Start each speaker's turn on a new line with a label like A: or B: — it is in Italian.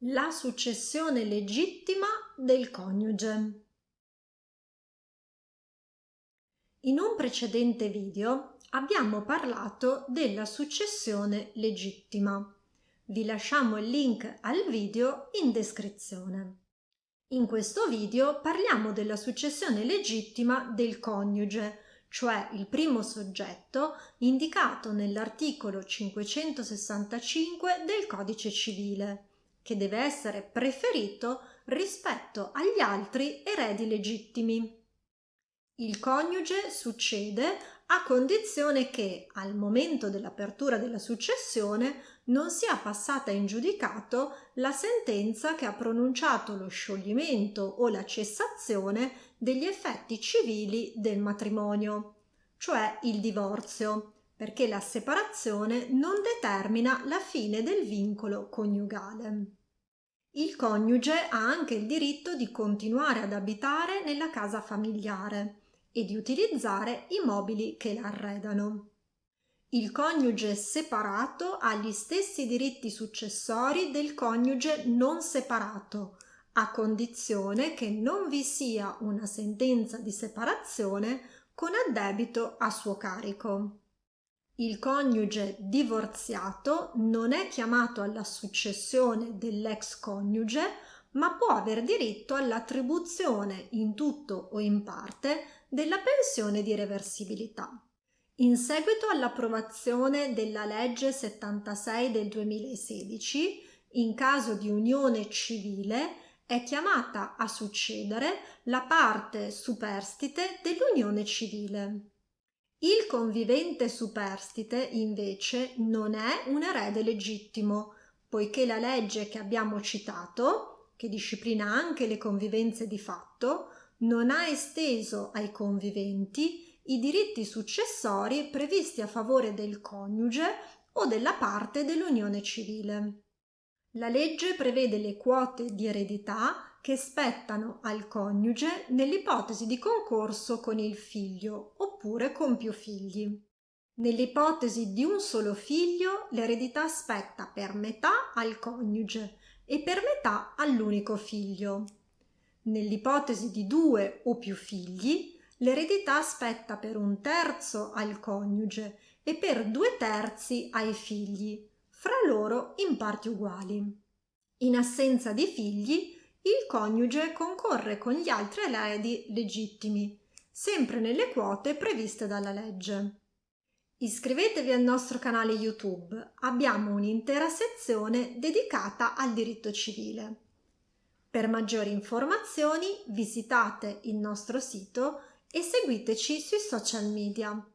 A: La successione legittima del coniuge. In un precedente video abbiamo parlato della successione legittima. Vi lasciamo il link al video in descrizione. In questo video parliamo della successione legittima del coniuge, cioè il primo soggetto indicato nell'articolo 565 del Codice Civile, che deve essere preferito rispetto agli altri eredi legittimi. Il coniuge succede a condizione che, al momento dell'apertura della successione, non sia passata in giudicato la sentenza che ha pronunciato lo scioglimento o la cessazione degli effetti civili del matrimonio, cioè il divorzio, perché la separazione non determina la fine del vincolo coniugale. Il coniuge ha anche il diritto di continuare ad abitare nella casa familiare e di utilizzare i mobili che la arredano. Il coniuge separato ha gli stessi diritti successori del coniuge non separato, a condizione che non vi sia una sentenza di separazione con addebito a suo carico. Il coniuge divorziato non è chiamato alla successione dell'ex coniuge, ma può aver diritto all'attribuzione in tutto o in parte della pensione di reversibilità. In seguito all'approvazione della legge 76 del 2016, in caso di unione civile è chiamata a succedere la parte superstite dell'unione civile. Il convivente superstite, invece, non è un erede legittimo, poiché la legge che abbiamo citato, che disciplina anche le convivenze di fatto, non ha esteso ai conviventi i diritti successori previsti a favore del coniuge o della parte dell'unione civile. La legge prevede le quote di eredità che spettano al coniuge nell'ipotesi di concorso con il figlio oppure con più figli. Nell'ipotesi di un solo figlio, l'eredità spetta per metà al coniuge e per metà all'unico figlio. Nell'ipotesi di 2 o più figli, l'eredità spetta per 1/3 al coniuge e per 2/3 ai figli, fra loro in parti uguali. In assenza di figli, il coniuge concorre con gli altri eredi legittimi, sempre nelle quote previste dalla legge. Iscrivetevi al nostro canale YouTube, abbiamo un'intera sezione dedicata al diritto civile. Per maggiori informazioni visitate il nostro sito e seguiteci sui social media.